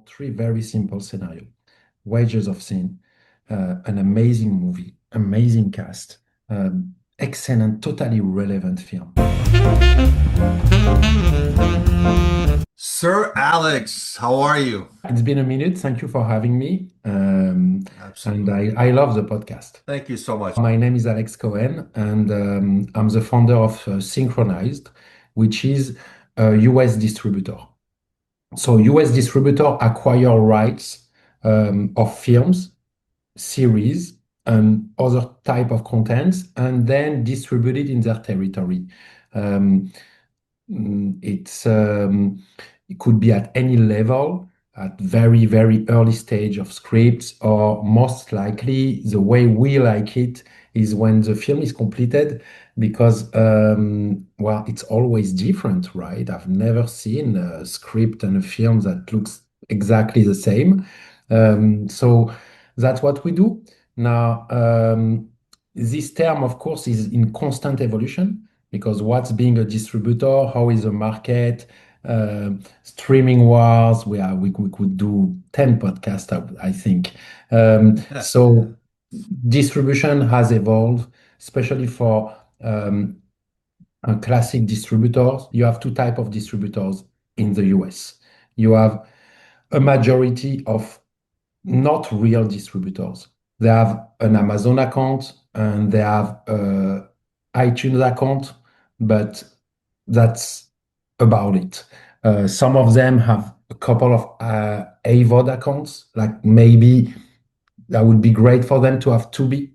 three very simple scenario. Wages of Sin, an amazing movie, amazing cast, excellent, totally relevant film. Sir Alex, how are you? It's been a minute. Thank you for having me. And Absolutely. I love the podcast. Thank you so much. My name is Alex Cohen, and I'm the founder of Synchronized, which is a US distributor. So US distributor acquire rights of films, series, and other type of contents, and then distribute it in their territory. Um, it's it could be at any level, at very, very early stage of scripts, or most likely the way we like it is when the film is completed, because well, it's always different, right? I've never seen a script and a film that looks exactly the same. So that's what we do. Now, this term, of course, is in constant evolution because what's being a distributor, how is the market, uh, streaming wars. We could do 10 podcasts, I think. So distribution has evolved, especially for classic distributors. You have two type of distributors in the US. You have a majority of not real distributors. They have an Amazon account and they have a iTunes account, but that's about it. Some of them have a couple of AVOD accounts, like maybe that would be great for them to have Tubi,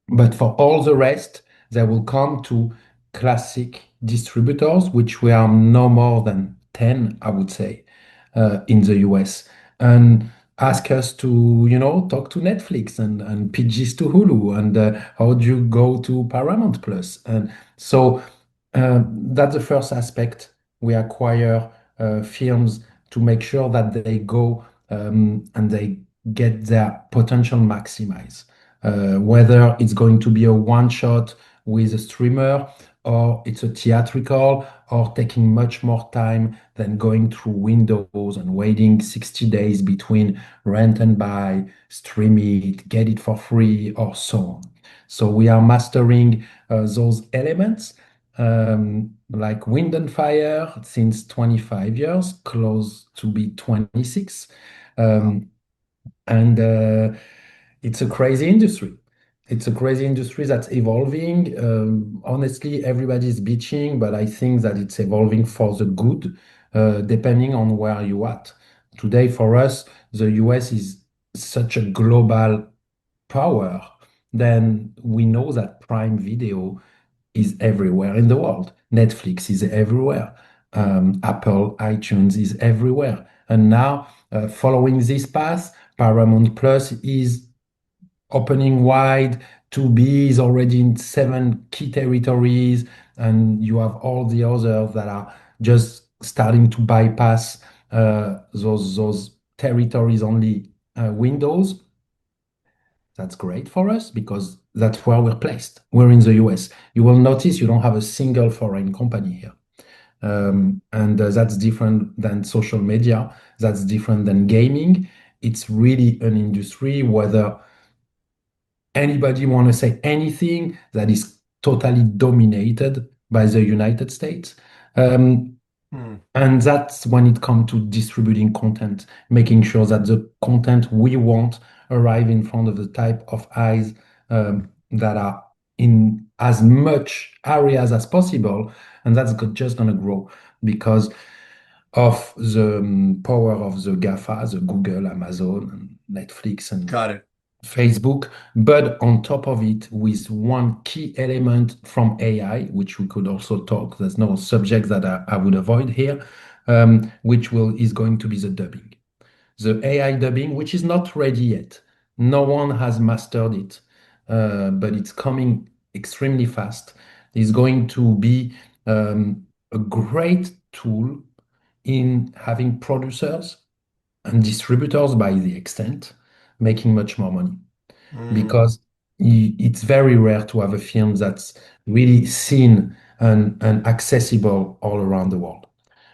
but for all the rest, they will come to classic distributors, which we are no more than 10, I would say, in the US, and ask us to, talk to Netflix and pitch this to Hulu, and how do you go to Paramount Plus? And so that's the first aspect. We acquire films to make sure that they go and they get their potential maximized, whether it's going to be a one shot with a streamer or it's a theatrical or taking much more time than going through windows and waiting 60 days between rent and buy, stream it, get it for free, or so on. So we are mastering those elements, like Wind and Fire since 25 years, close to be 26. Wow. Um, and it's a crazy industry. It's a crazy industry that's evolving. Honestly, everybody's bitching, but I think that it's evolving for the good, depending on where you at. Today, for us, the US is such a global power. Then we know that Prime Video is everywhere in the world. Netflix is everywhere. Apple, iTunes is everywhere. And now, following this path, Paramount Plus is opening wide. Tubi is already in seven key territories, and you have all the others that are just starting to bypass those territories only windows. That's great for us because that's where we're placed. We're in the US. You will notice you don't have a single foreign company here. And that's different than social media. That's different than gaming. It's really an industry, whether anybody want to say anything, that is totally dominated by the United States. Um, Hmm. and that's when it comes to distributing content, making sure that the content we want arrive in front of the type of eyes that are in as much areas as possible. And that's just going to grow because of the power of the GAFA, the Google, Amazon, and Netflix, and Got it. Facebook, but on top of it, with one key element from AI, which we could also talk. There's no subject that I would avoid here, which will is going to be the dubbing, the AI dubbing, which is not ready yet. No one has mastered it, but it's coming extremely fast. It's going to be a great tool in having producers and distributors by the extent making much more money Hmm. because it's very rare to have a film that's really seen and accessible all around the world.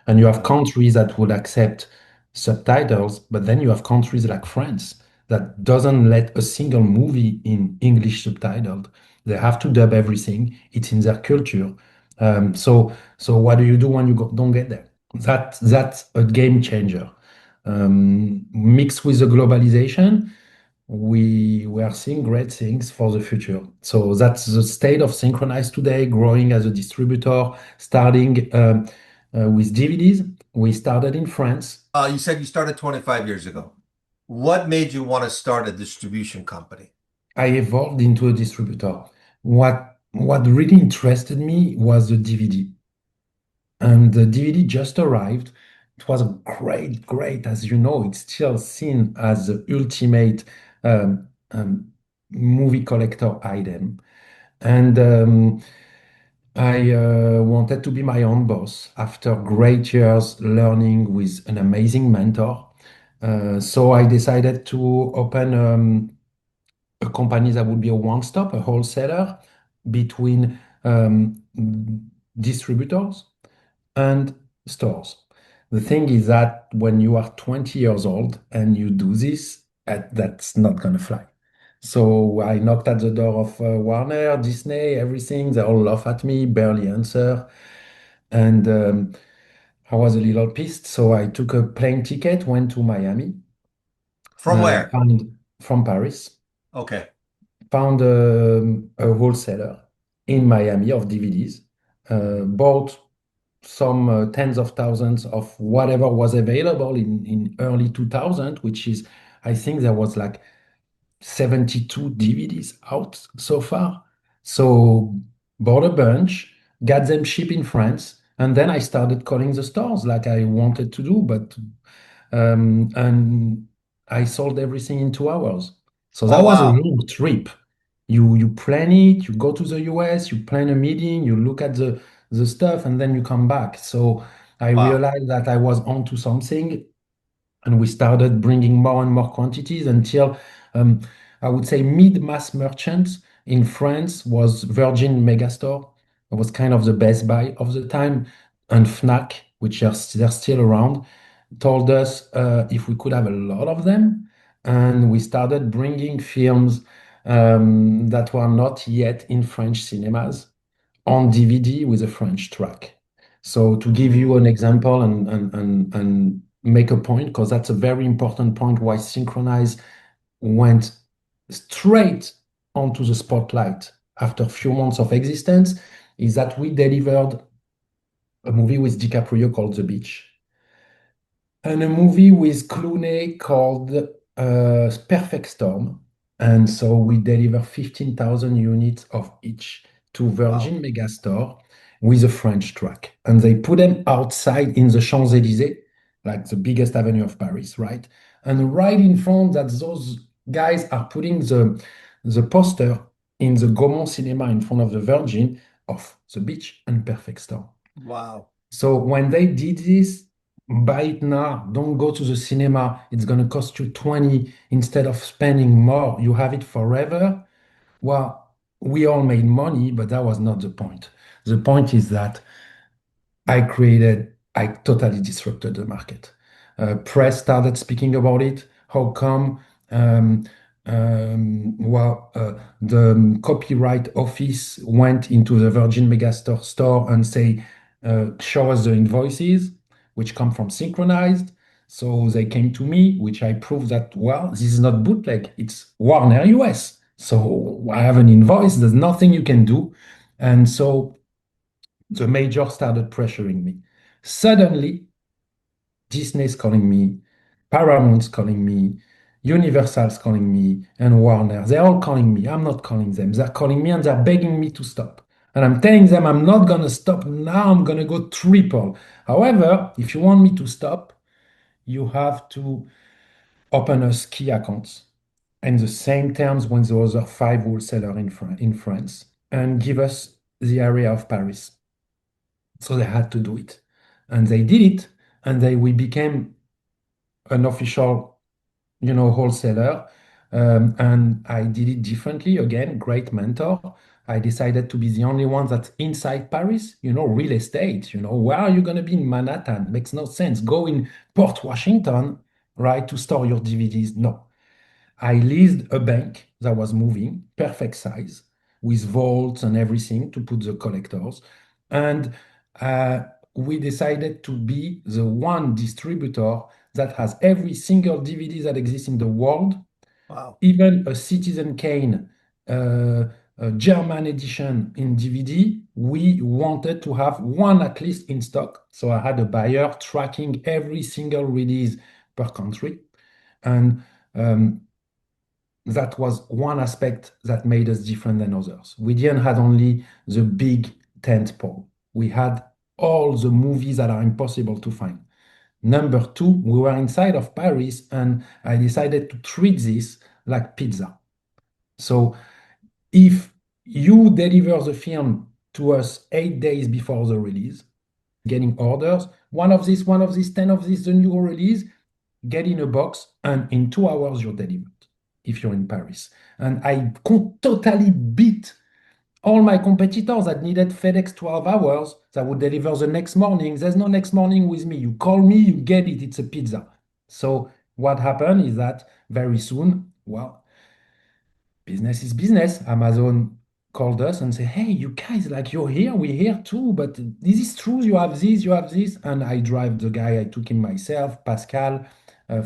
And you have Got it. countries that would accept subtitles, but then you have countries like France that doesn't let a single movie in English subtitled. They have to dub everything. It's in their culture. So what do you do when you don't get there? That's a game changer. Mixed with the globalization, we are seeing great things for the future. So that's the state of Synchronized today, growing as a distributor, starting with DVDs. We started in France. You said you started 25 years ago. What made you want to start a distribution company? I evolved into a distributor. What really interested me was the DVD. And the DVD just arrived. It was a great, as you know, it's still seen as the ultimate movie collector item. And I wanted to be my own boss after great years learning with an amazing mentor. So I decided to open a company that would be a one-stop, a wholesaler between distributors and stores. The thing is that when you are 20 years old and you do this, that's not gonna fly. So I knocked at the door of Warner, Disney, everything. They all laugh at me, barely answer. And I was a little pissed. So I took a plane ticket, went to Miami, From where? found from Paris, Okay. found a wholesaler in Miami of DVDs, bought some tens of thousands of whatever was available in early 2000, which is, I think there was like 72 DVDs out so far. So bought a bunch, got them shipped in France, and then I started calling the stores like I wanted to do, but and I sold everything in 2 hours. So Oh, that was a wow. long trip. You plan it, you go to the US, you plan a meeting, you look at the stuff, and then you come back. So I Wow. realized that I was onto something, and we started bringing more and more quantities until um, I would say mid-mass merchants in France was Virgin Megastore. It was kind of the Best Buy of the time, and Fnac, which they're still around, told us if we could have a lot of them, and we started bringing films that were not yet in French cinemas on DVD with a French track. So to give you an Mm. example and make a point, because that's a very important point why Synchronize went straight onto the spotlight after a few months of existence, is that we delivered a movie with DiCaprio called The Beach and a movie with Clooney called Perfect Storm. And so we deliver 15,000 units of each to Wow. Virgin Megastore with a French track. And they put them outside in the Champs-Élysées, like the biggest avenue of Paris, right? And right in front, that those guys are putting the poster in the Gaumont cinema in front of the Virgin of The Beach and Perfect Storm. Wow. So when they did this, buy it now, don't go to the cinema. It's going to cost you 20 instead of spending more. You have it forever. Well, we all made money, but that was not the point. The point is that I totally disrupted the market. Press started speaking about it. How come? Um, the copyright office went into the Virgin Megastore store and say, show us the invoices, which come from Synchronized. So they came to me, which I proved that, well, this is not bootleg, it's Warner US. So I have an invoice, there's nothing you can do. And so the major started pressuring me. Suddenly, Disney's calling me, Paramount's calling me, Universal's calling me, and Warner. They're all calling me. I'm not calling them. They're calling me and they're begging me to stop. And I'm telling them I'm not going to stop now. I'm going to go triple. However, if you want me to stop, you have to open us key accounts in the same terms when the other five wholesalers in France and give us the area of Paris. So they had to do it. And they did it, and we became an official, wholesaler. And I did it differently. Again, great mentor. I decided to be the only one that's inside Paris, real estate, where are you going to be in Manhattan? Makes no sense. Go in Port Washington, right, to store your DVDs. No. I leased a bank that was moving, perfect size, with vaults and everything to put the collectors. And uh, we decided to be the one distributor that has every single DVD that exists in the world, Wow. even a Citizen Kane a German edition in DVD. We wanted to have one at least in stock. So I had a buyer tracking every single release per country. And um, that was one aspect that made us different than others. We didn't have only the big tent pole. We had all the movies that are impossible to find. Number two, we were inside of Paris and I decided to treat this like pizza. So if you deliver the film to us 8 days before the release, getting orders, one of these, 10 of these, the new release, get in a box, and in 2 hours you're delivered if you're in Paris. And I totally beat all my competitors that needed FedEx 12 hours that would deliver the next morning. There's no next morning with me. You call me, you get it, it's a pizza. So what happened is that very soon, well, business is business. Amazon called us and said, "Hey, you guys, like you're here, we're here too, but this is true. You have this, you have this." And I drive the guy, I took him myself, Pascal,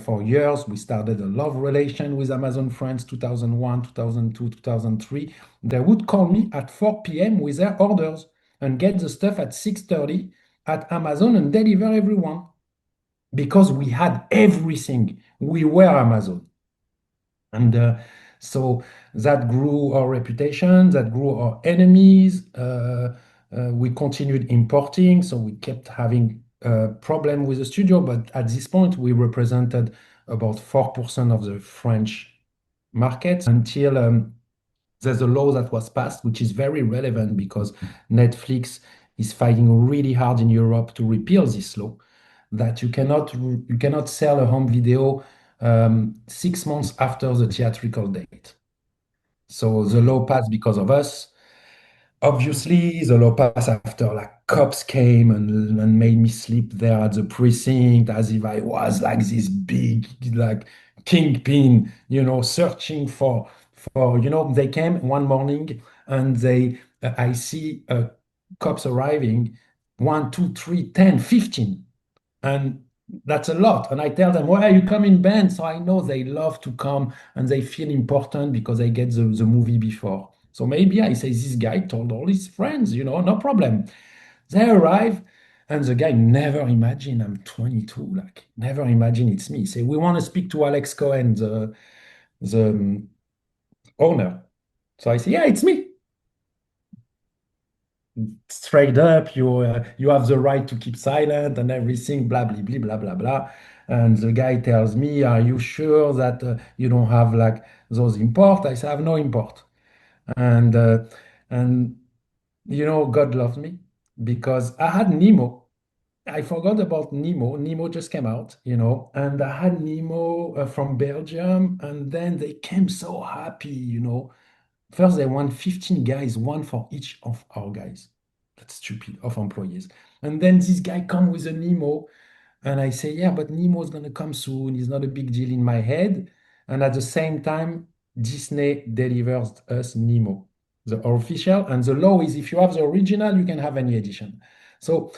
for years. We started a love relation with Amazon France 2001, 2002, 2003. They would call me at 4 p.m. with their orders and get the stuff at 6:30 at Amazon and deliver everyone because we had everything. We were Amazon. And so that grew our reputation, that grew our enemies. We continued importing, so we kept having a problem with the studio. But at this point, we represented about 4% of the French market until there's a law that was passed, which is very relevant because Netflix is fighting really hard in Europe to repeal this law that you cannot sell a home video 6 months after the theatrical date. So the law passed because of us. Obviously, the law passed after like cops came and made me sleep there at the precinct as if I was like this big like kingpin, searching for they came one morning and I see cops arriving, one, two, three, 10, 15. And that's a lot. And I tell them, why are you coming, Ben? So I know they love to come and they feel important because they get the movie before. So maybe I say, this guy told all his friends, no problem. They arrive and the guy never imagined I'm 22, like never imagine it's me. Say, we want to speak to Alex Cohen, the owner. So I say, yeah, it's me. Straight up, you have the right to keep silent and everything, blah blah blah blah blah blah. And the guy tells me, "Are you sure that you don't have like those import?" I say, "I have no import." And and God loves me because I had Nemo. I forgot about Nemo. Nemo just came out, and I had Nemo from Belgium, and then they came so happy. First, they want 15 guys, one for each of our guys. That's stupid, of employees. And then this guy come with a Nemo, and I say, yeah, but Nemo's gonna come soon. It's not a big deal in my head. And at the same time, Disney delivers us Nemo, the official. And the law is if you have the original, you can have any edition. So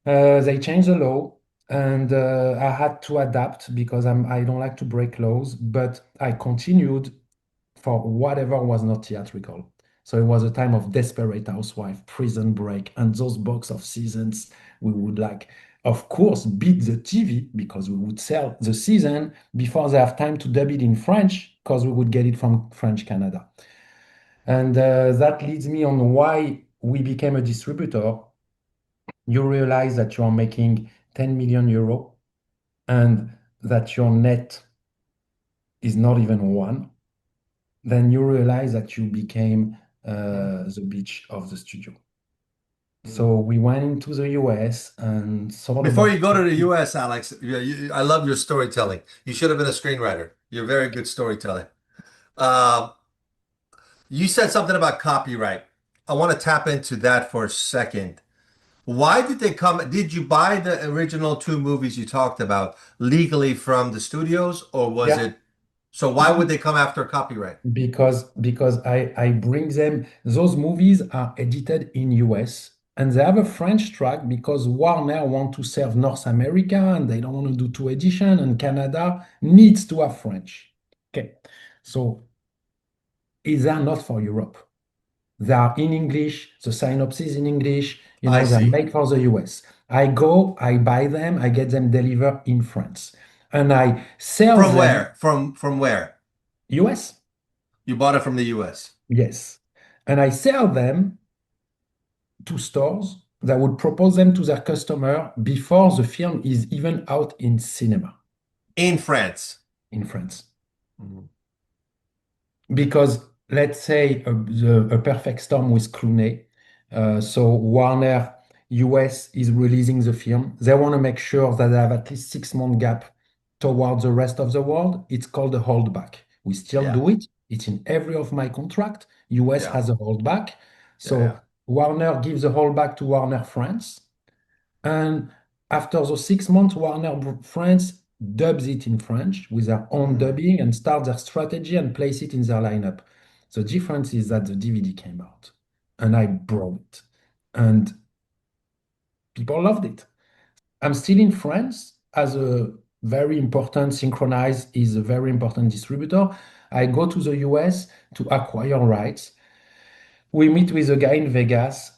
they changed the law, and I had to adapt because I don't like to break laws, but I continued for whatever was not theatrical. So it was a time of Desperate Housewife, Prison Break, and those box of seasons. We would like, of course, beat the TV because we would sell the season before they have time to dub it in French because we would get it from French Canada. And that leads me on why we became a distributor. You realize that you are making 10 million euro and that your net is not even one, then you realize that you became the beach of the studio. Mm. So we went into the US and sold Before you about go to the 50. US, Alex, I love your storytelling. You should have been a screenwriter. You're a very good storyteller. Um, You said something about copyright. I want to tap into that for a second. Why did they come? Did you buy the original two movies you talked about legally from the studios, or was Yeah. it? So why would they come after copyright? Because I bring them, those movies are edited in US and they have a French track because Warner want to serve North America and they don't want to do two edition and Canada needs to have French. Okay. So they are not for Europe. They are in English, the synopsis in English, I they're see. made for the US. I go, I buy them, I get them delivered in France and I sell From them where? From where? US. You bought it from the US. Yes. And I sell them to stores that would propose them to their customer before the film is even out in cinema In France. in France. Mhm. Because let's say a perfect storm with Clooney. So Warner US is releasing the film. They want to make sure that they have at least 6 month gap towards the rest of the world. It's called a holdback. We still Yeah. do it. It's in every of my contract. US Yeah. has a holdback. Yeah. So Yeah. Warner gives a holdback to Warner France. And after those 6 months, Warner France dubs it in French with their own Mm. dubbing and start their strategy and place it in their lineup. The difference is that the DVD came out and I brought it and people loved it. I'm still in France as a very important Synchronized is a very important distributor. I go to the US to acquire rights. We meet with a guy in Vegas,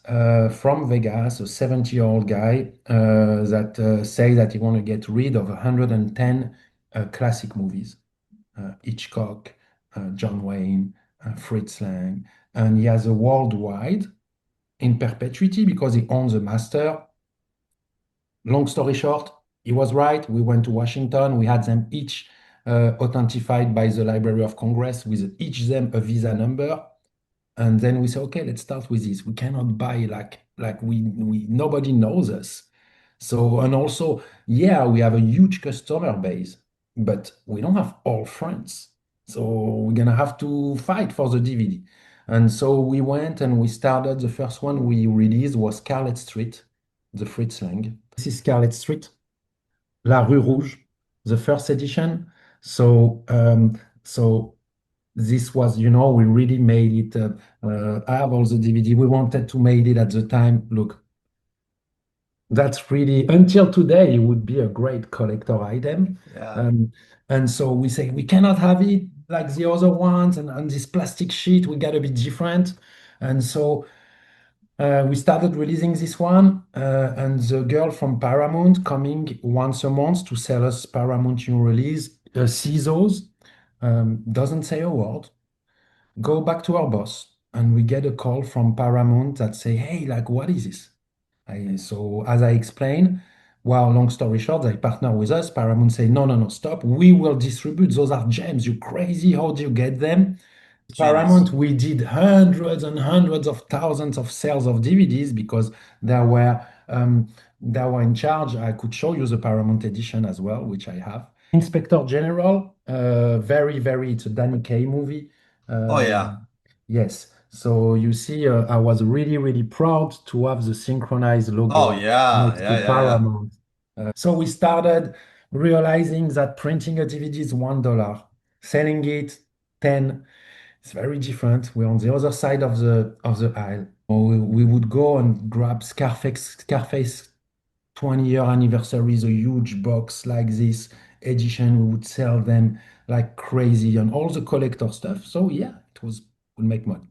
from Vegas, a 70-year-old guy that say that he want to get rid of 110 classic movies, Hitchcock, John Wayne, Fritz Lang, and he has a worldwide in perpetuity because he owns a master. Long story short, he was right. We went to Washington. We had them each authenticated by the Library of Congress with each them a visa number. And then we say, okay, let's start with this. We cannot buy like we nobody knows us. So and also, yeah, we have a huge customer base, but we don't have all friends. So we're gonna have to fight for the DVD. And so we went and we started. The first one we released was Scarlet Street, the Fritz Lang. This is Scarlet Street, La Rue Rouge, the first edition. So this was, we really made it. I have all the DVD. We wanted to make it at the time. Look, that's really, until today, it would be a great collector item. Yeah. Um, and so we say we cannot have it like the other ones, and this plastic sheet, we got to be different. And so we started releasing this one, and the girl from Paramount coming once a month to sell us Paramount new release, sees those, doesn't say a word, go back to our boss, and we get a call from Paramount that say, "Hey, like, what is this?" So as I explained, well, long story short, they partner with us. Paramount say, "No, no, no, stop. We will distribute. Those are gems. You crazy? How do you get them?" Genius. Paramount, we did hundreds and hundreds of thousands of sales of DVDs because they were they were in charge. I could show you the Paramount edition as well, which I have. Inspector General, very, very, it's a Danny Kaye movie. Oh yeah. Yes. So you see, I was really, really proud to have the synchronized Oh logo yeah. next Yeah. to Yeah. Yeah. Paramount. So we started realizing that printing a DVD is $1, selling it 10. It's very different. We're on the other side of the aisle. We would go and grab Scarface 20-year anniversary is a huge box like this edition. We would sell them like crazy and all the collector stuff. So yeah, it was would make money.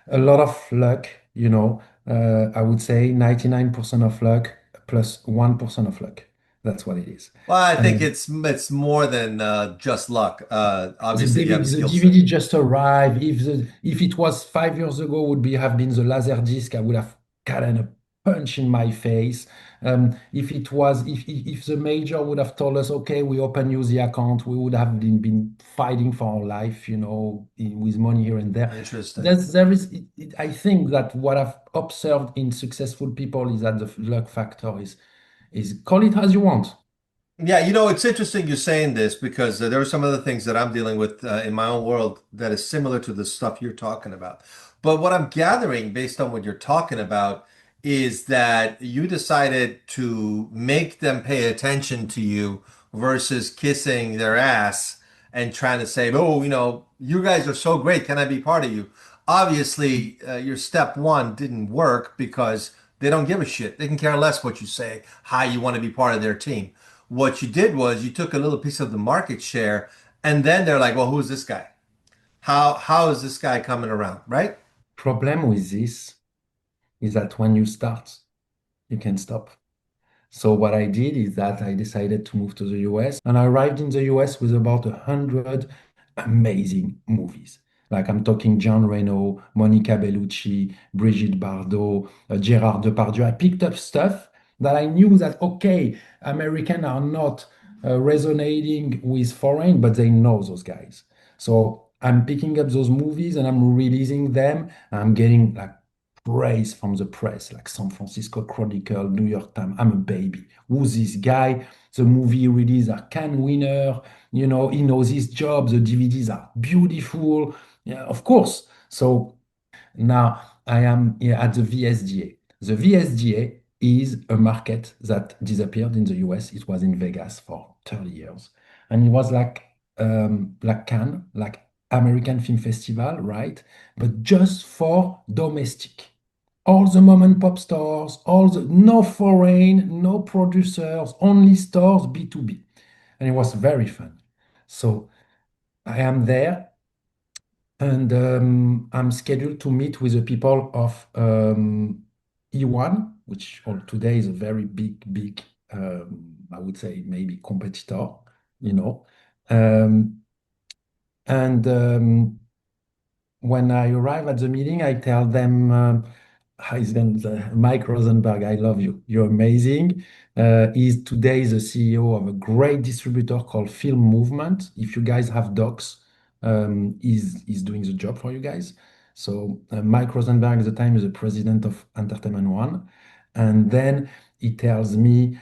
A lot of luck, I would say 99% of luck plus 1% of luck. That's what it is. Well, I think Um, it's more than just luck. The Obviously, you have a DVD, the skill set. DVD just arrived. If it was 5 years ago, would be have been the laser disc, I would have gotten a punch in my face. If the major would have told us, okay, we open you the account, we would have been fighting for our life, with money here and there. Interesting. There is, I think that what I've observed in successful people is that the luck factor is call it as you want. Yeah, it's interesting you're saying this because there are some other things that I'm dealing with in my own world that is similar to the stuff you're talking about. But what I'm gathering based on what you're talking about is that you decided to make them pay attention to you versus kissing their ass and trying to say, oh, you guys are so great. Can I be part of you? Obviously, your step one didn't work because they don't give a shit. They can care less what you say, how you want to be part of their team. What you did was you took a little piece of the market share, and then they're like, well, who's this guy? How is this guy coming around, right? Problem with this is that when you start, you can stop. So what I did is that I decided to move to the US, and I arrived in the US with about 100 amazing movies. Like I'm talking John Reno, Monica Bellucci, Brigitte Bardot, Gérard Depardieu. I picked up stuff that I knew that, okay, Americans are not resonating with foreign, but they know those guys. So I'm picking up those movies and I'm releasing them. I'm getting like praise from the press, like San Francisco Chronicle, New York Times. I'm a baby. Who's this guy? The movie release a Cannes winner. He knows his job. The DVDs are beautiful. Yeah, of course. So now I am here at the VSDA. The VSDA is a market that disappeared in the US. It was in Vegas for 30 years. And it was like Cannes, like American Film Festival, right? But just for domestic. All the mom and pop stores, no foreign, no producers, only stores B2B. And it was very fun. So I am there and I'm scheduled to meet with the people of E1, which today is a very big, I would say maybe competitor, you know. Um, and when I arrive at the meeting, I tell them, Mike Rosenberg, I love you. You're amazing. He's today the CEO of a great distributor called Film Movement. If you guys have docs, he's doing the job for you guys. So Mike Rosenberg at the time is the president of Entertainment One. And then he tells me,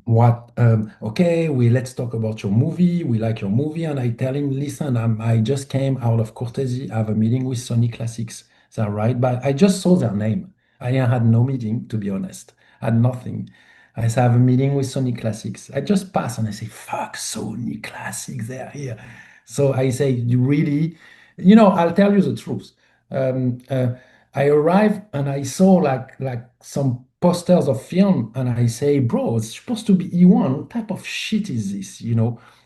okay, let's talk about your movie. We like your movie. And I tell him, listen, I just came out of courtesy. I have a meeting with Sony Classics. They're right by. I just saw their name. I had no meeting, to be honest. I had nothing. I said, I have a meeting with Sony Classics. I just pass and I say, fuck, Sony Classics, they're here. So I say, you really, I'll tell you the truth. Um, uh, I arrived and I saw like some posters of film, and I say, bro, it's supposed to be E1. What type of shit is this?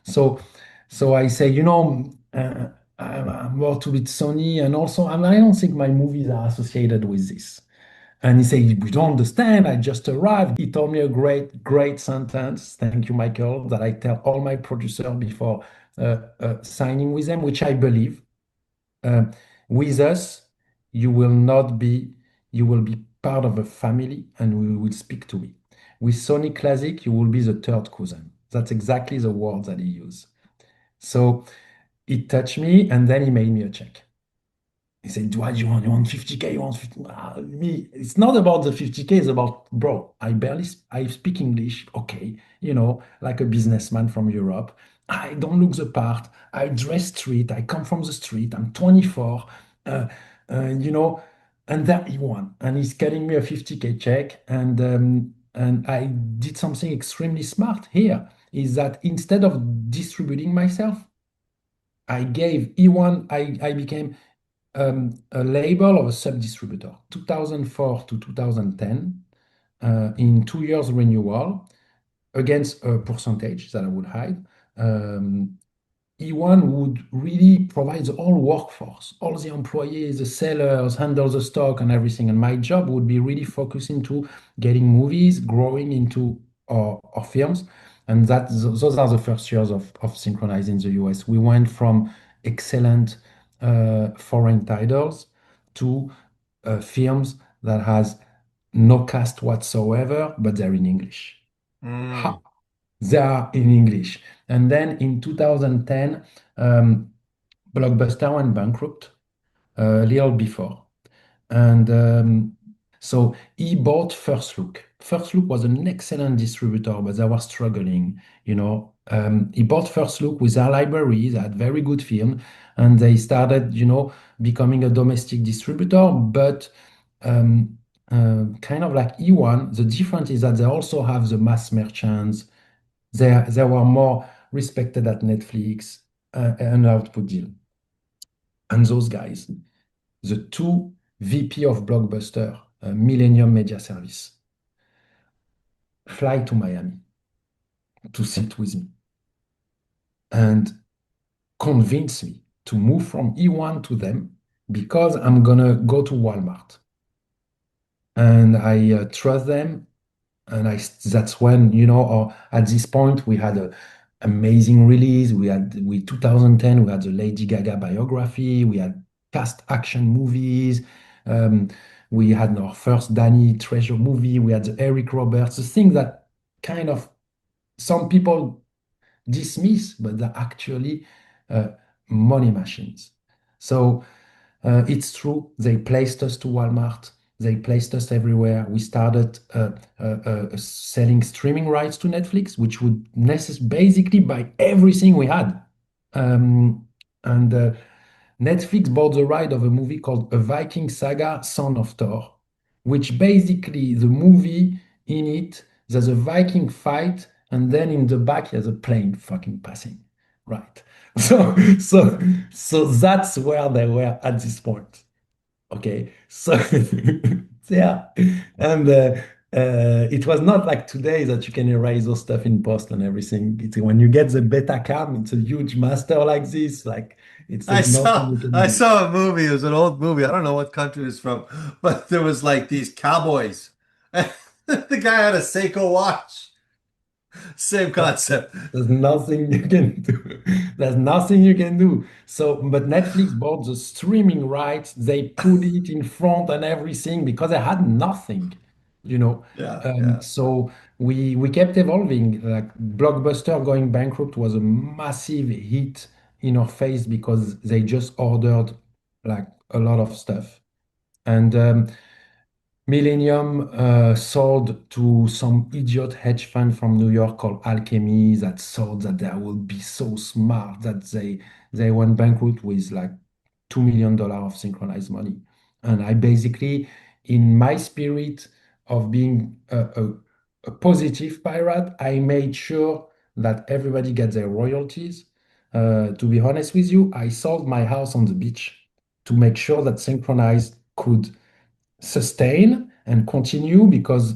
So so I say, I'm worked with Sony, and also, and I don't think my movies are associated with this. And he said, we don't understand. I just arrived. He told me a great sentence. Thank you, Michael, that I tell all my producers before signing with them, which I believe. Uh, with us, you will not be, you will be part of a family and we will speak to me. With Sony Classic, you will be the third cousin. That's exactly the word that he used. So he touched me and then he made me a check. He said, what do you want? You want 50K? You want 50? Me, it's not about the 50K, it's about, bro, I speak English, okay, like a businessman from Europe. I don't look the part. I dress street. I come from the street. I'm 24. Uh, you know, and that he won. And he's getting me a 50K check. And I did something extremely smart here, is that instead of distributing myself, I gave E1, I became a label of a sub-distributor, 2004 to 2010, in 2 years renewal against a percentage that I would hide. Um, E1 would really provide the whole workforce, all the employees, the sellers, handle the stock and everything. And my job would be really focusing to getting movies, growing into our films. And those are the first years of Synchronized in the US. We went from excellent foreign titles to films that has no cast whatsoever, but they're in English. Mm. They are in English. And then in 2010, um, Blockbuster went bankrupt a little before. And so he bought First Look. First Look was an excellent distributor, but they were struggling. He bought First Look with their library. They had very good film, and they started, becoming a domestic distributor. But um, kind of like E1, the difference is that they also have the mass merchants. They were more respected at Netflix, and output deal. And those guys, the two VP of Blockbuster, Millennium Media Service, fly to Miami to sit with me and convince me to move from E1 to them because I'm gonna go to Walmart. And I trust them. And that's when, or at this point, we had a amazing release. We 2010, we had the Lady Gaga biography. We had fast action movies. Um, we had our first Danny Treasure movie. We had the Eric Roberts, the thing that kind of some people dismiss, but they're actually uh, money machines. So it's true, they placed us to Walmart. They placed us everywhere. We started selling streaming rights to Netflix, which would basically buy everything we had. And Netflix bought the right of a movie called A Viking Saga, Son of Thor, which basically the movie in it, there's a Viking fight, and then in the back there's a plane fucking passing. Right. So so so that's where they were at this point. Okay. So yeah. And it was not like today that you can erase those stuff in post and everything. When you get the beta cam, it's a huge master like this. Like I there's nothing saw you can I do. saw a movie. It was an old movie. I don't know what country it's from, but there was like these cowboys. The guy had a Seiko watch. Same concept. There's nothing you can do. There's nothing you can do. So, but Netflix bought the streaming rights. They put it in front and everything because they had nothing, you know. Yeah, yeah. So we kept evolving. Like Blockbuster going bankrupt was a massive hit in our face because they just ordered like a lot of stuff. And Millennium sold to some idiot hedge fund from New York called Alchemy that thought that they would be so smart that they went bankrupt with like $2 million of synchronized money. And I basically, in my spirit of being a positive pirate, I made sure that everybody gets their royalties. To be honest with you, I sold my house on the beach to make sure that Synchronized could sustain and continue because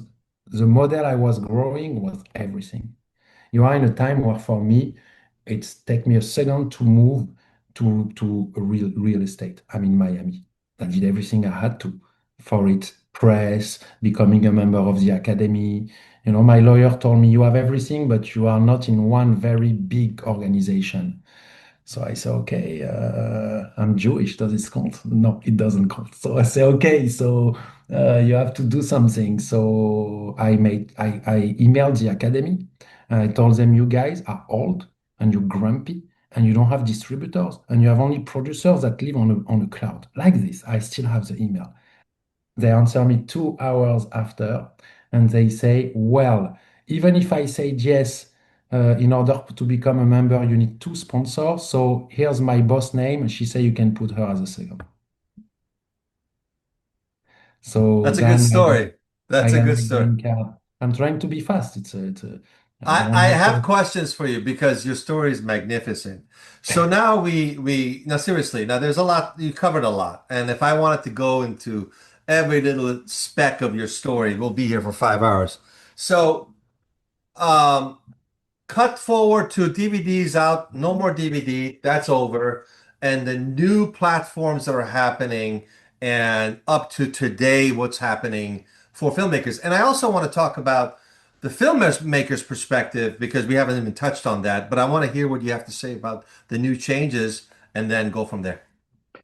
the model I was growing was everything. You are in a time where for me, it's take me a second to move to a real estate. I'm in Miami. I did everything I had to for it. Press, becoming a member of the academy. My lawyer told me you have everything, but you are not in one very big organization. So I say, okay, I'm Jewish. Does it count? No, it doesn't count. So I say, okay, so you have to do something. So I emailed the academy. And I told them, you guys are old and you're grumpy and you don't have distributors and you have only producers that live on a cloud. Like this, I still have the email. They answer me 2 hours after, and they say, well, even if I said yes, in order to become a member, you need two sponsors. So here's my boss name. She said you can put her as a second. So That's a good then story. I That's a got good my story. green card. I'm trying to be fast. I don't I want have to. questions for you because your story is magnificent. So now we now seriously, now there's a lot you covered a lot. And if I wanted to go into every little speck of your story, we'll be here for 5 hours. So um cut forward to DVDs out, no more DVD, that's over. And the new platforms that are happening and up to today, what's happening for filmmakers. And I also want to talk about the filmmaker's perspective because we haven't even touched on that, but I want to hear what you have to say about the new changes and then go from there.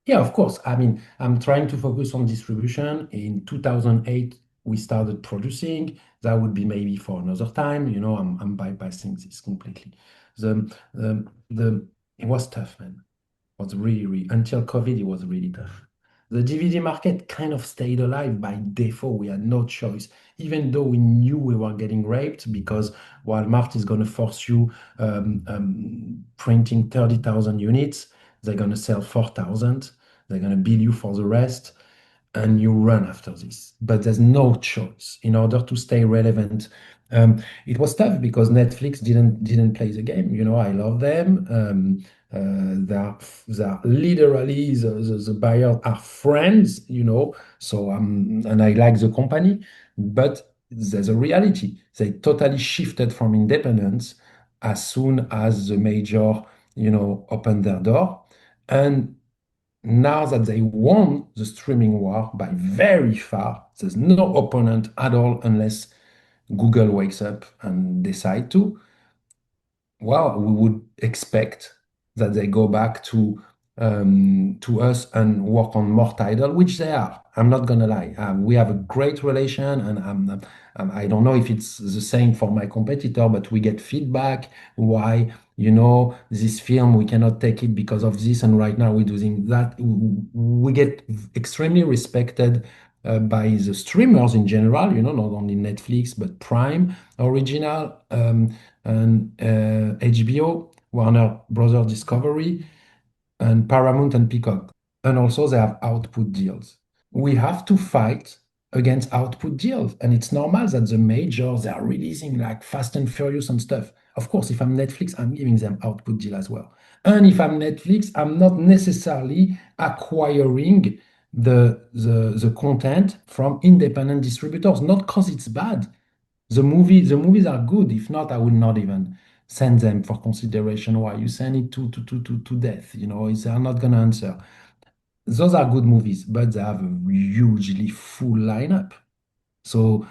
Yeah, of course. I mean, I'm trying to focus on distribution. In 2008, we started producing. That would be maybe for another time. I'm bypassing this completely. The it was tough, man. It was really, really until COVID, it was really tough. The DVD market kind of stayed alive by default. We had no choice, even though we knew we were getting raped because Walmart is going to force you printing 30,000 units. They're going to sell 4,000. They're going to bill you for the rest and you run after this. But there's no choice in order to stay relevant. It was tough because Netflix didn't play the game. You know, I love them. They're literally the buyers are friends. You know, so and I like the company, but there's a reality. They totally shifted from independence as soon as the major, you know, opened their door, and now that they won the streaming war by very far, there's no opponent at all unless Google wakes up and decide to. Well, we would expect that they go back to us and work on more title, which they are. I'm not gonna lie. We have a great relation, and I don't know if it's the same for my competitor, but we get feedback. Why, you know, this film we cannot take it because of this, and right now we're doing that. We get extremely respected by the streamers in general. You know, not only Netflix but Prime original. And HBO, Warner Brothers Discovery, and Paramount and Peacock. And also they have output deals. We have to fight against output deals. And it's normal that the majors they are releasing like Fast and Furious and stuff. Of course, if I'm Netflix, I'm giving them output deal as well. And if I'm Netflix, I'm not necessarily acquiring the content from independent distributors, not because it's bad. The movies are good. If not, I would not even send them for consideration. Why? You send it to death. You know, they're not gonna answer. Those are good movies, but they have a hugely full lineup. So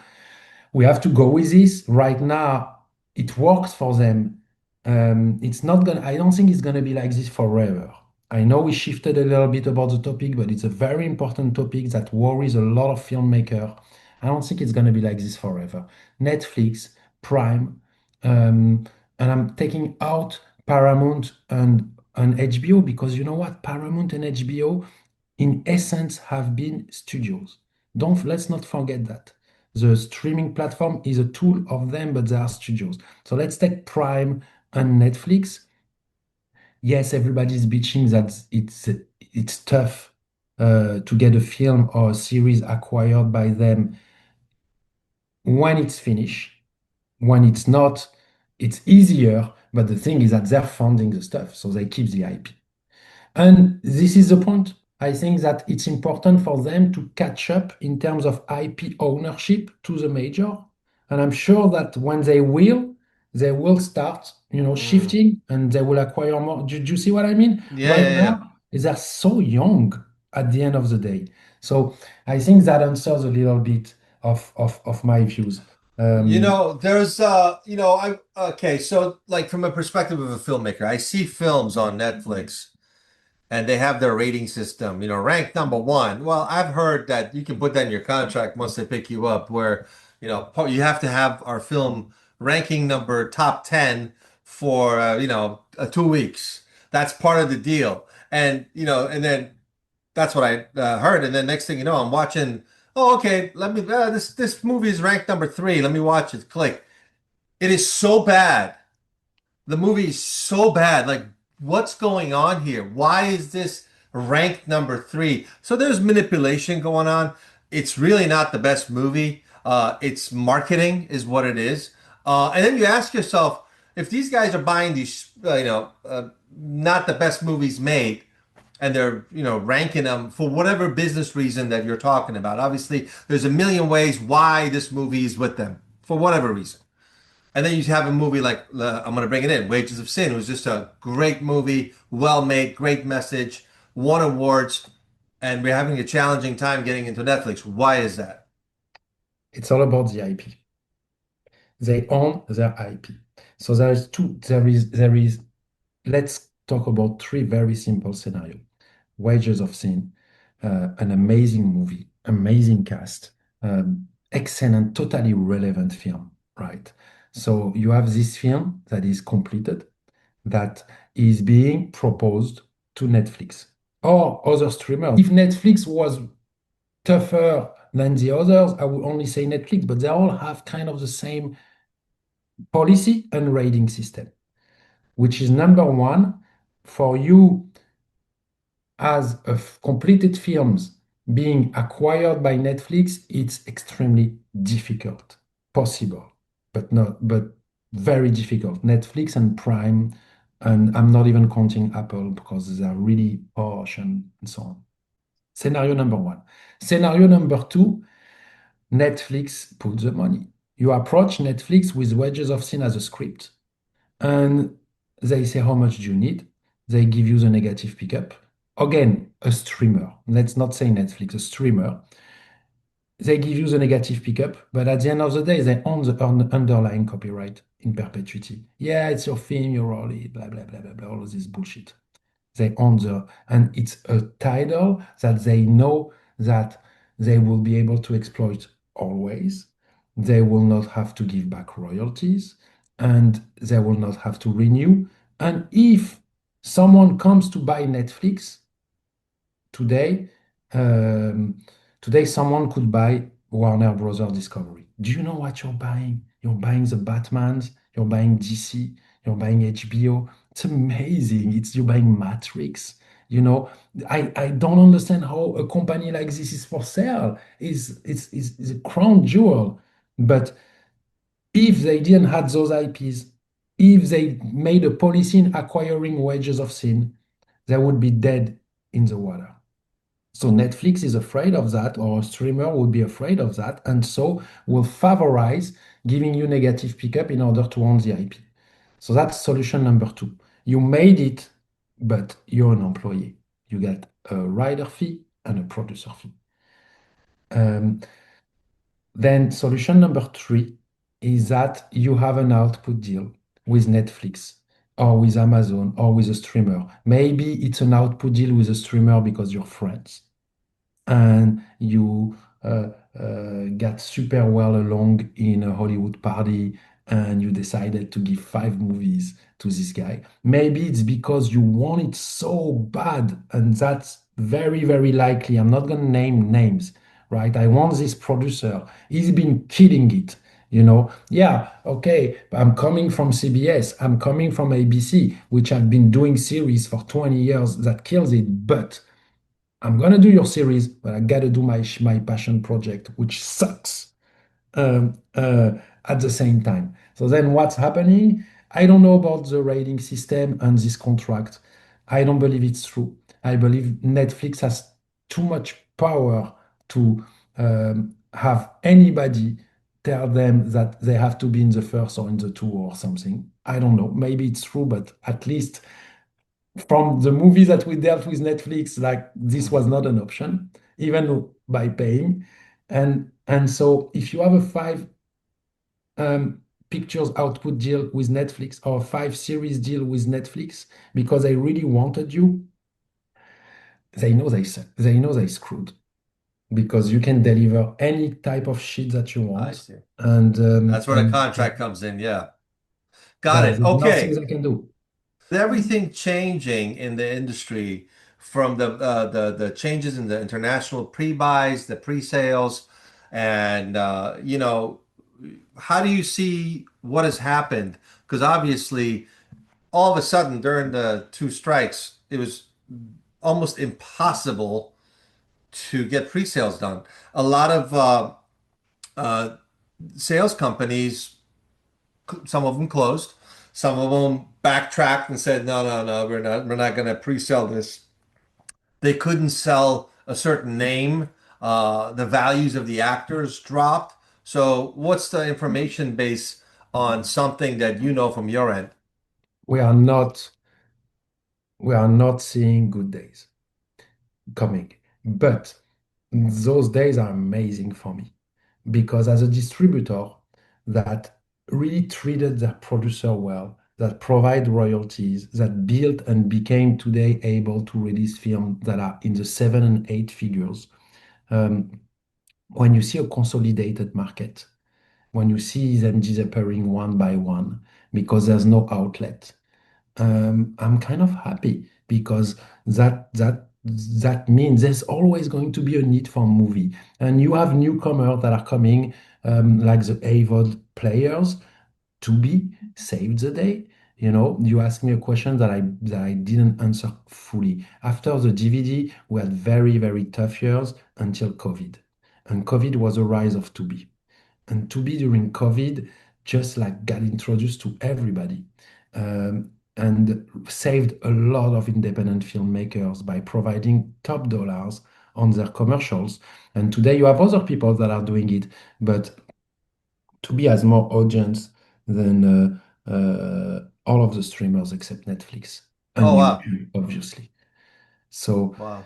we have to go with this. Right now, it works for them. It's not gonna, I don't think it's gonna be like this forever. I know we shifted a little bit about the topic, but it's a very important topic that worries a lot of filmmakers. I don't think it's gonna be like this forever. Netflix, Prime, and I'm taking out Paramount and HBO because you know what? Paramount and HBO, in essence, have been studios. Don't let's not forget that. The streaming platform is a tool of them, but they are studios. So let's take Prime and Netflix. Yes, everybody's bitching that it's tough to get a film or a series acquired by them when it's finished. When it's not, it's easier. But the thing is that they're funding the stuff, so they keep the IP. And this is the point. I think that it's important for them to catch up in terms of IP ownership to the major. And I'm sure that when they will start, you know, Mm. shifting and they will acquire more. Do you see what I mean? Yeah, Right yeah, yeah. now, they're so young at the end of the day. So I think that answers a little bit of my views. You Um, know, there's I okay, so like from a perspective of a filmmaker, I see films on Netflix and they have their rating system, ranked number one. Well, I've heard that you can put that in your contract once they pick you up, where, you have to have our film ranking number top 10 for, 2 weeks. That's part of the deal. And then that's what I heard. And then next thing you know, I'm watching, oh, okay, this movie is ranked number three. Let me watch it. Click. It is so bad. The movie is so bad. Like, what's going on here? Why is this ranked number three? So there's manipulation going on. It's really not the best movie. It's marketing is what it is. And then you ask yourself, if these guys are buying these, not the best movies made, and they're, ranking them for whatever business reason that you're talking about. Obviously, there's a million ways why this movie is with them for whatever reason. And then you have a movie like I'm going to bring it in, Wages of Sin. It was just a great movie, well made, great message, won awards, and we're having a challenging time getting into Netflix. Why is that? it's all about the IP. They own their IP. So there is let's talk about three very simple scenarios. Wages of Sin, an amazing movie, amazing cast, excellent, totally relevant film, right? So you have this film that is completed, that is being proposed to Netflix. or other streamers. If Netflix was tougher than the others, I would only say Netflix, but they all have kind of the same policy and rating system, which is number one for you as completed films being acquired by Netflix, it's extremely difficult, possible, but very difficult. Netflix and Prime, and I'm not even counting Apple because they are really posh and so on. Scenario number one. Scenario number two, Netflix puts the money. You approach Netflix with Wages of Sin as a script, and they say, how much do you need? They give you the negative pickup. Again, a streamer. Let's not say Netflix, a streamer. They give you the negative pickup, but at the end of the day, they own the underlying copyright in perpetuity. Yeah, it's your film, you roll it, blah, blah, blah, blah, blah, all of this bullshit. They own and it's a title that they know that they will be able to exploit always. They will not have to give back royalties and they will not have to renew. And if someone comes to buy Netflix today, um, today someone could buy Warner Brothers Discovery. Do you know what you're buying? You're buying the Batmans, you're buying DC, you're buying HBO. It's amazing. It's you're buying Matrix. You know, I don't understand how a company like this is for sale. It's a crown jewel. But if they didn't have those IPs, if they made a policy in acquiring wages of sin, they would be dead in the water. So Netflix is afraid of that, or a streamer would be afraid of that, and so will favorize giving you negative pickup in order to own the IP. So that's solution number two. You made it, but you're an employee. You get a rider fee and a producer fee. Um, then solution number three is that you have an output deal with Netflix or with Amazon or with a streamer. Maybe it's an output deal with a streamer because you're friends and you got super well along in a Hollywood party and you decided to give 5 movies to this guy. Maybe it's because you want it so bad, and that's very, very likely. I'm not going to name names, right? I want this producer. He's been killing it. Yeah, okay, I'm coming from CBS, I'm coming from ABC, which have been doing series for 20 years that kills it, but I'm gonna do your series, but I gotta do my passion project, which sucks um, uh, at the same time. So then what's happening? I don't know about the rating system and this contract. I don't believe it's true. I believe Netflix has too much power to have anybody tell them that they have to be in the first or in the two or something. I don't know. Maybe it's true, but at least from the movies that we dealt with Netflix, like this was not an option, even by paying. And so if you have a 5 pictures output deal with Netflix or 5 series deal with Netflix because they really wanted you, they know they screwed because you can deliver any type of shit that you I want. see. And That's where the contract comes in. Yeah. Got it. there's nothing Okay. they can do. Everything changing in the industry from the changes in the international pre-buys, the pre-sales, and how do you see what has happened? Because obviously, all of a sudden during the two strikes, it was almost impossible to get pre-sales done. A lot of uh, sales companies, some of them closed, some of them backtracked and said, no, no, no, we're not going to pre-sell this. They couldn't sell a certain name. The values of the actors dropped. So, what's the information base on something that you know from your end? We are not we are not seeing good days coming. But those days are amazing for me because as a distributor that really treated their producer well, that provide royalties, that built and became today able to release films that are in the 7 and 8 figures. Um, when you see a consolidated market, when you see them disappearing one by one because there's no outlet, I'm kind of happy because that means there's always going to be a need for movie. And you have newcomers that are coming, like the AVOD players, to be saved the day. You know, you asked me a question that I didn't answer fully. After the DVD, we had very, very tough years until COVID. And COVID was a rise of Tubi. And Tubi during COVID just like got introduced to everybody. And saved a lot of independent filmmakers by providing top dollars on their commercials. And today you have other people that are doing it, but Tubi has more audience than all of the streamers except Netflix and Oh, wow. YouTube, obviously. So Wow.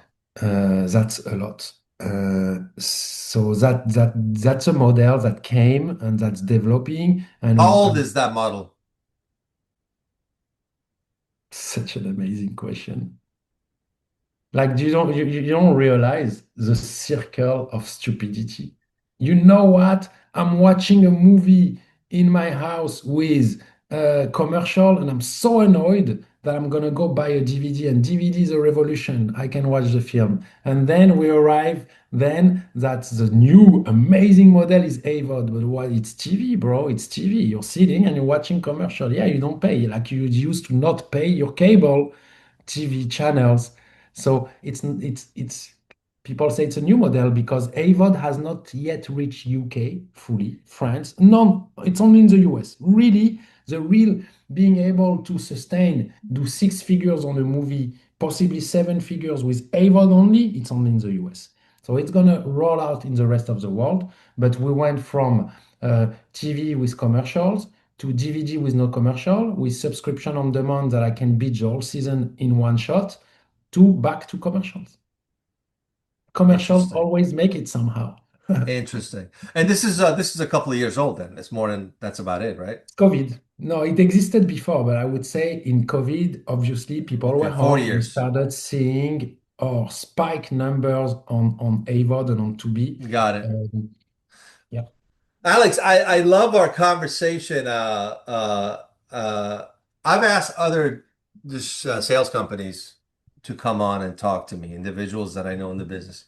that's a lot. So that's a model that came and that's developing, How and old is that model? such an amazing question. Like you don't realize the circle of stupidity. You know what? I'm watching a movie in my house with a commercial, and I'm so annoyed that I'm gonna go buy a DVD. And DVD is a revolution. I can watch the film, and then we arrive. Then that's the new amazing model is AVOD, but what? It's TV, bro. It's TV. You're sitting and you're watching commercial. Yeah, you don't pay like you used to not pay your cable TV channels. So it's people say it's a new model because AVOD has not yet reached UK fully, France. No, it's only in the US. Really, the real being able to sustain, do six figures on a movie, possibly seven figures with AVOD only, it's only in the US. So it's gonna roll out in the rest of the world. But we went from TV with commercials to DVD with no commercial, with subscription on demand that I can binge all season in one shot, to back to commercials. Commercials Interesting. always make it somehow. Interesting. And this is a couple of years old then. It's more than that's about it, right? COVID. No, it existed before, but I would say in COVID, obviously, people were Okay, 4 home. We years. started seeing our spike numbers on AVOD and on Tubi. Got it. Yeah, Alex, I love our conversation. I've asked other just sales companies to come on and talk to me, individuals that I know in the business,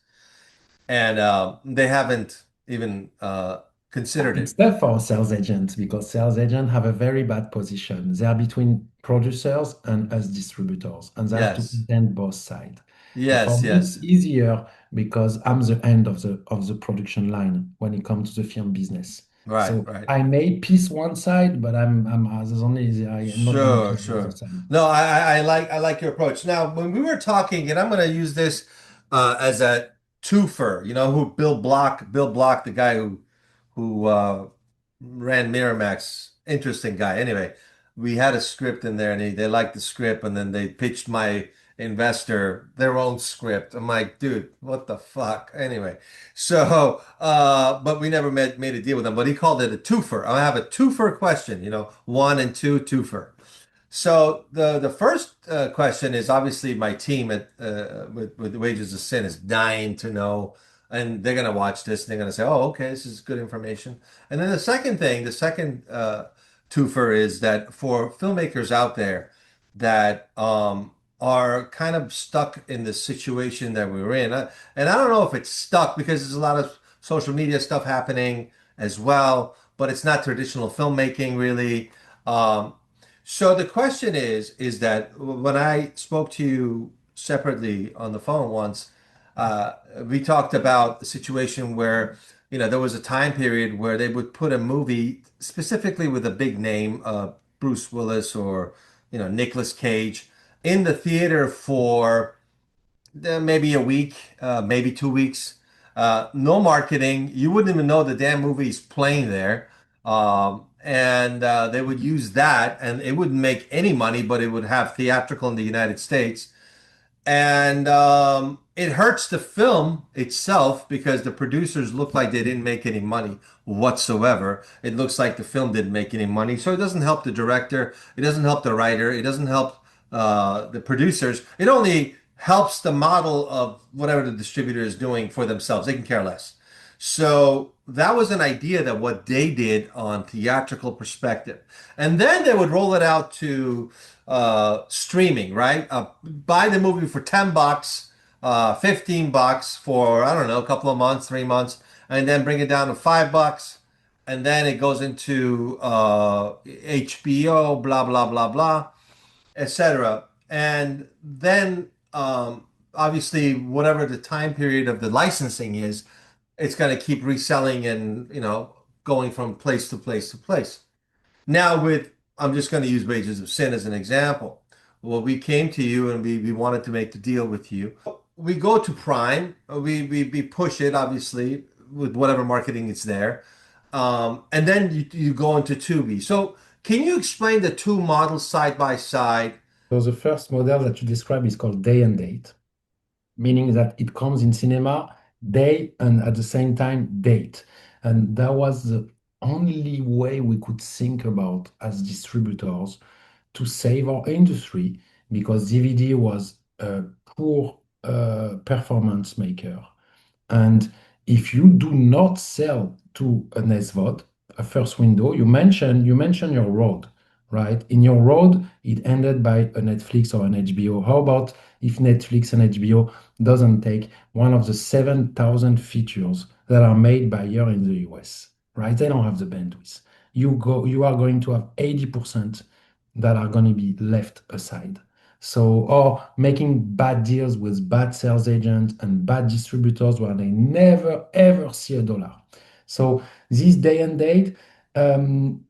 and they haven't even considered it's it. tough for sales agents because sales agents have a very bad position. They are between producers and us distributors, and they have to Yes, attend both sides. For yes, me, it's yes. easier because I'm the end of the production line when it comes to the film business. Right, So right. I may piece one side, but I'm there's only I am not gonna Sure, piece the other sure. side. No, I like your approach. Now, when we were talking, and I'm going to use this as a twofer. You know who Bill Block, the guy who ran Miramax, interesting guy. Anyway, we had a script in there, and they liked the script, and then they pitched my investor their own script. I'm like, dude, what the fuck? Anyway, so but we never made a deal with him. But he called it a twofer. I have a twofer question. You know, one and two twofer. So the first question is obviously my team at with the Wages of Sin is dying to know, and they're gonna watch this and they're gonna say, "Oh, okay, this is good information." And then the second thing, the second twofer is that for filmmakers out there that are kind of stuck in the situation that we're in, and I don't know if it's stuck because there's a lot of social media stuff happening as well, but it's not traditional filmmaking really. Um, so the question is that when I spoke to you separately on the phone once, we talked about the situation where, you know, there was a time period where they would put a movie specifically with a big name, Bruce Willis or, you know, Nicolas Cage in the theater for maybe a week, maybe 2 weeks. No marketing. You wouldn't even know the damn movie's playing there. And they would use that, and it wouldn't make any money, but it would have theatrical in the United States. And it hurts the film itself because the producers look like they didn't make any money whatsoever. It looks like the film didn't make any money. So it doesn't help the director. It doesn't help the writer. It doesn't help the producers. It only helps the model of whatever the distributor is doing for themselves. They can care less. So that was an idea that what they did on theatrical perspective. And then they would roll it out to streaming, right? Buy the movie for $10. $15 for, I don't know, a couple of months, 3 months, and then bring it down to $5. And then it goes into HBO, blah, blah, blah, blah, etc. And then obviously, whatever the time period of the licensing is, it's going to keep reselling and, going from place to place to place. Now, I'm just going to use Wages of Sin as an example. Well, we came to you and we wanted to make the deal with you. We go to Prime, we push it, obviously, with whatever marketing is there. And then you go into Tubi. So, can you explain the two models side by side? So the first model that you describe is called day and date, meaning that it comes in cinema day and at the same time date. And that was the only way we could think about as distributors to save our industry because DVD was a poor performance maker. And if you do not sell to an SVOD, a first window, you mentioned your road, right? In your road, it ended by a Netflix or an HBO. How about if Netflix and HBO doesn't take one of the 7,000 features that are made by year in the US, right? They don't have the bandwidth. You are going to have 80% that are going to be left aside. So, or making bad deals with bad sales agents and bad distributors where they never ever see a dollar. So, this day and date, um,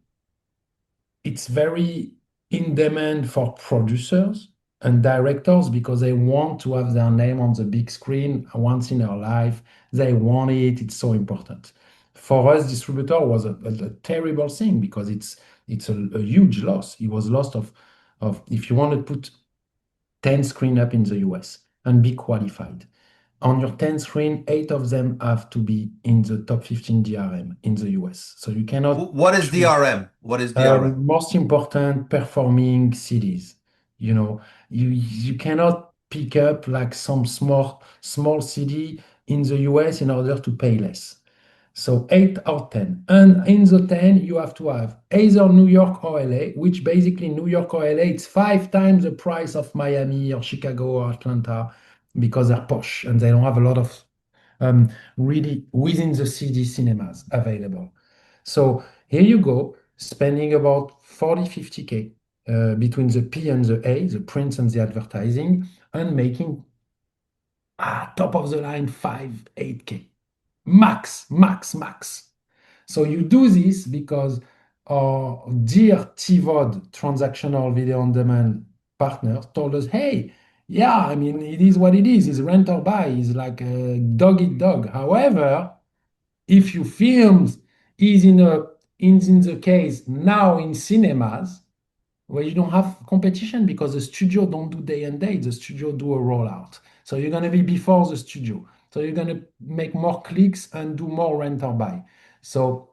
it's very in demand for producers and directors because they want to have their name on the big screen once in their life. They want it. It's so important. For us, distributor was a terrible thing because it's a huge loss. It was loss of if you want to put 10 screen up in the US and be qualified. On your 10 screen, 8 of them have to be in the top 15 DRM in the US. So you cannot What is choose DRM? What is DRM? most important performing cities. You cannot pick up like some small city in the US in order to pay less. So 8 or 10. And in the 10, you have to have either New York or LA, which basically New York or LA, it's 5 times the price of Miami or Chicago or Atlanta because they're posh and they don't have a lot of really within the city cinemas available. So here you go, spending about 40, 50K between the P and the A, the prints and the advertising, and making top of the line 5, 8K. Max, max, max. So you do this because our dear TVOD, transactional video on demand partners, told us, hey, yeah, I mean, it is what it is. It's rent or buy. It's like a dog eat dog. However, if you film is in the case now in cinemas where you don't have competition because the studio don't do day and date, the studio do a rollout. So you're going to be before the studio. So you're going to make more clicks and do more rent or buy. So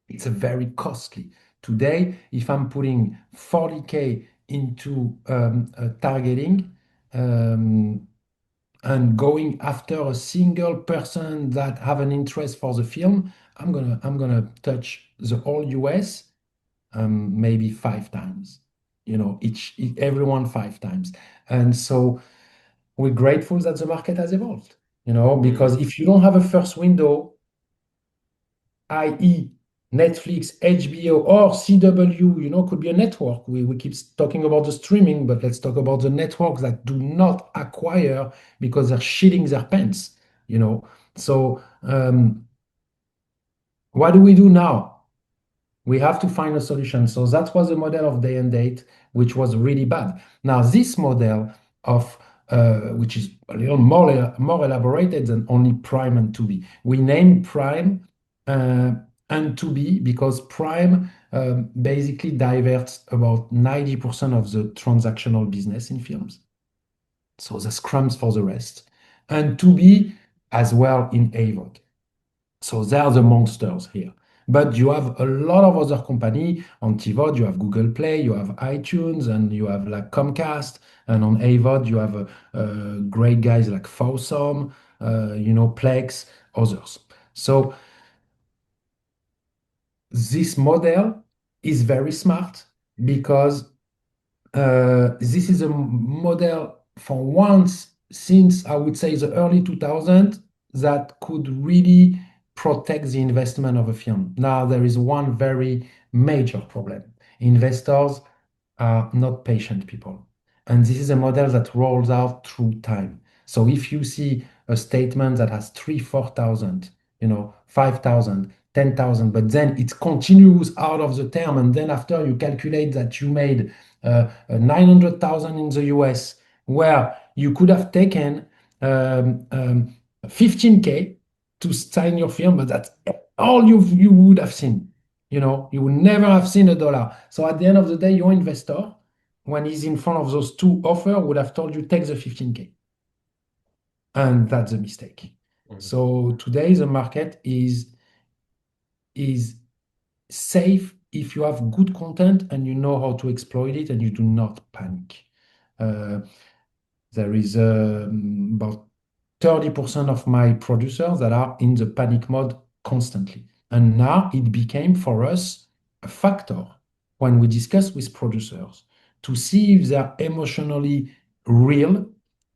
it's a very costly. Today, if I'm putting 40K into targeting and going after a single person that have an interest for the film, I'm gonna touch the whole US maybe 5 times. Everyone 5 times. And so we're grateful that the market has evolved. Because Hmm. if you don't have a first window, i.e., Netflix, HBO, or CW, could be a network. We keep talking about the streaming, but let's talk about the networks that do not acquire because they're shitting their pants. So what do we do now? We have to find a solution. So that was the model of day and date, which was really bad. Now, this model of which is a little more elaborated than only Prime and Tubi. We name Prime uh, and Tubi because Prime basically diverts about 90% of the transactional business in films. So the scrums for the rest. And Tubi as well in AVOD. So they are the monsters here. But you have a lot of other company on TVOD. You have Google Play, you have iTunes, and you have like Comcast. And on AVOD, you have great guys like Fawsome, Plex, others. So this model is very smart because this is a model for once since I would say the early 2000s that could really protect the investment of a film. Now there is one very major problem. Investors are not patient people. And this is a model that rolls out through time. So if you see a statement that has 3, 4,000, 5,000, 10,000, but then it continues out of the term, and then after you calculate that you made 900,000 in the US, where you could have taken 15K to sign your film, but that's all you would have seen. You would never have seen a dollar. So at the end of the day, your investor, when he's in front of those two offers, would have told you take the 15K. And that's a mistake. Mhm. So today the market is safe if you have good content and you know how to exploit it and you do not panic. Uh, there is about 30% of my producers that are in the panic mode constantly. And now it became for us a factor when we discuss with producers to see if they're emotionally real.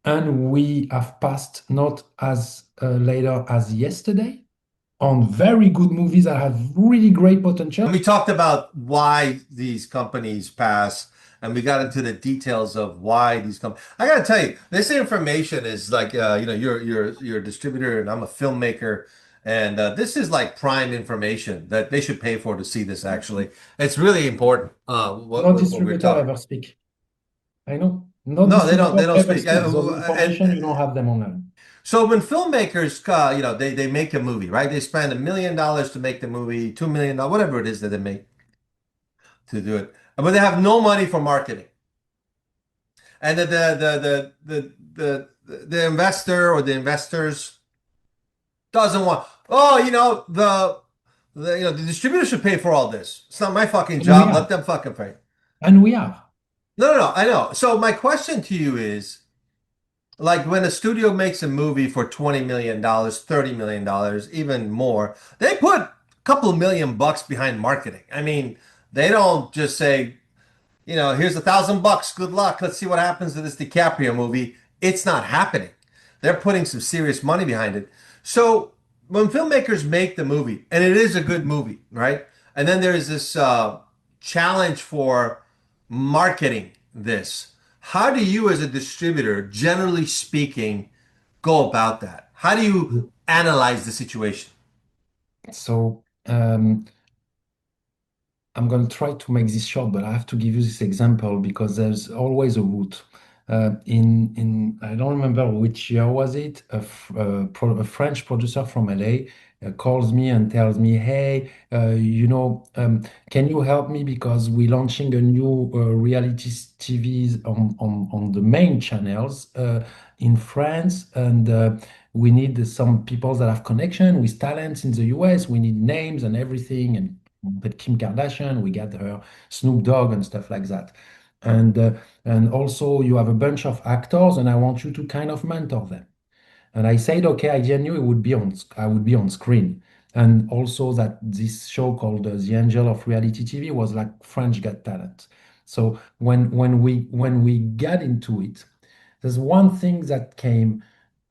And we have passed not as later as yesterday on very good movies that have really great potential. And we talked about why these companies pass, and we got into the details of why these companies. I got to tell you, this information is like, you're a distributor, and I'm a filmmaker, and this is like prime information that they should pay for to see this. Actually, it's really important. No What we're distributor talking. ever speak. I know. No No, they don't. distributor They don't ever speak. speak. Those And information, you don't have them online. so when filmmakers, they make a movie, right? They spend $1 million to make the movie, $2 million, whatever it is that they make to do it, but they have no money for marketing. And the investor or the investors doesn't want, oh, the distributor should pay for all this. It's not my fucking And we job. Let are. them fucking pay. And we are. No, no, no. I know. So my question to you is, like, when a studio makes a movie for $20 million, $30 million, even more, they put a couple $1 million behind marketing. I mean, they don't just say, here's $1,000. Good luck. Let's see what happens to this DiCaprio movie. It's not happening. They're putting some serious money behind it. So when filmmakers make the movie, and it is a good movie, right? And then there's this challenge for marketing this. How do you, as a distributor, generally speaking, go about that? How do you analyze the situation? So I'm going to try to make this short, but I have to give you this example because there's always a route. In I don't remember which year was it. A French producer from LA calls me and tells me, "Hey, can you help me because we're launching a new reality TVs on the main channels in France and." We need some people that have connection with talents in the US. We need names and everything. And but Kim Kardashian, we got her Snoop Dogg and stuff like that. And also you have a bunch of actors, and I want you to kind of mentor them. And I said, okay, I knew it would be I would be on screen. And also that this show called The Angel of Reality TV was like French Got Talent. So when we got into it, there's one thing that came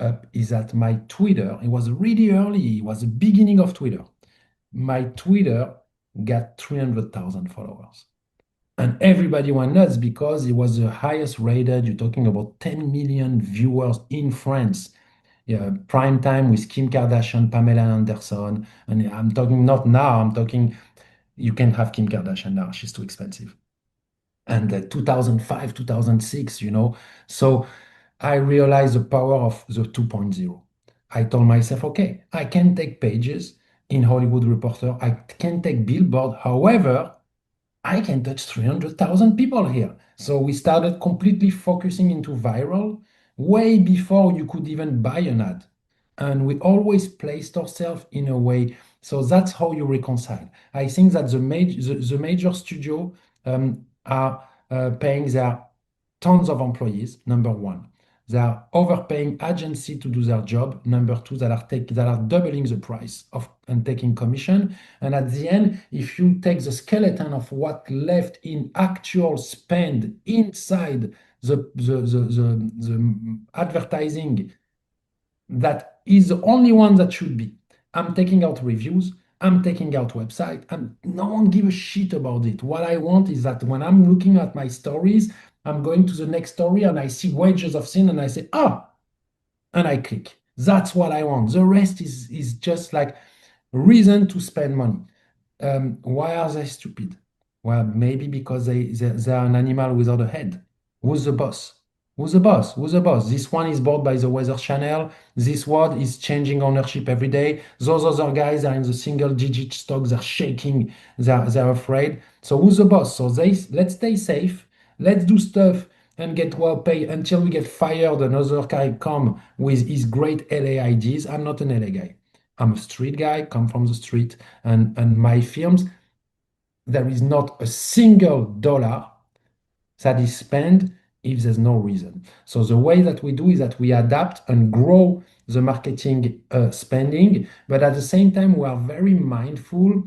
up is that my Twitter, it was really early, it was the beginning of Twitter. My Twitter got 300,000 followers. And everybody went nuts because it was the highest rated. You're talking about 10 million viewers in France. Yeah, prime time with Kim Kardashian, Pamela Anderson. And I'm talking not now, I'm talking you can't have Kim Kardashian now. She's too expensive. And 2005, 2006, So I realized the power of the 2.0. I told myself, okay, I can take pages in Hollywood Reporter. I can take Billboard. However, I can touch 300,000 people here. So we started completely focusing into viral way before you could even buy an ad. And we always placed ourselves in a way. So that's how you reconcile. I think that the major studio are paying their tons of employees, number one. They are overpaying agency to do their job. Number two, that are doubling the price of and taking commission. And at the end, if you take the skeleton of what left in actual spend inside the advertising that is the only one that should be. I'm taking out reviews, I'm taking out website, and no one give a shit about it. What I want is that when I'm looking at my stories, I'm going to the next story and I see wages of sin and I say, ah, and I click. That's what I want. The rest is just like reason to spend money. Why are they stupid? Well, maybe because they are an animal without a head. Who's the boss? Who's the boss? Who's the boss? This one is bought by the Weather Channel. This one is changing ownership every day. Those other guys are in the single digit stocks. They're shaking. They're afraid. So who's the boss? So let's stay safe. Let's do stuff and get well paid until we get fired. Another guy come with his great LA ideas. I'm not an LA guy. I'm a street guy, come from the street, and my films, there is not a single dollar that is spent if there's no reason. So the way that we do is that we adapt and grow the marketing spending, but at the same time, we are very mindful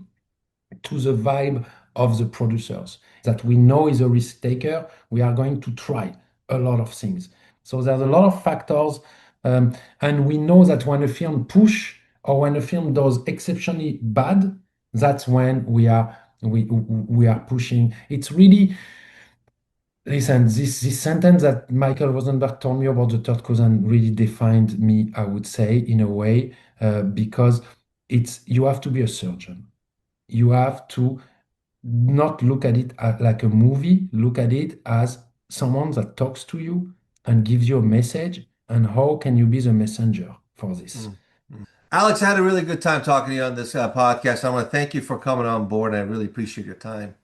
to the vibe of the producers that we know is a risk taker. We are going to try a lot of things. So there's a lot of factors, and we know that when a film push or when a film does exceptionally bad, that's when we are pushing. It's really listen. This sentence that Michael Rosenberg told me about the third cousin really defined me. I would say in a way because it's you have to be a surgeon. You have to not look at it like a movie, look at it as someone that talks to you and gives you a message. And how can you be the messenger for this? Mm. Alex, I had a really good time talking to you on this podcast. I want to thank you for coming on board. I really appreciate your time.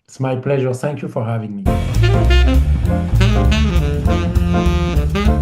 It's my pleasure. Thank you for having me.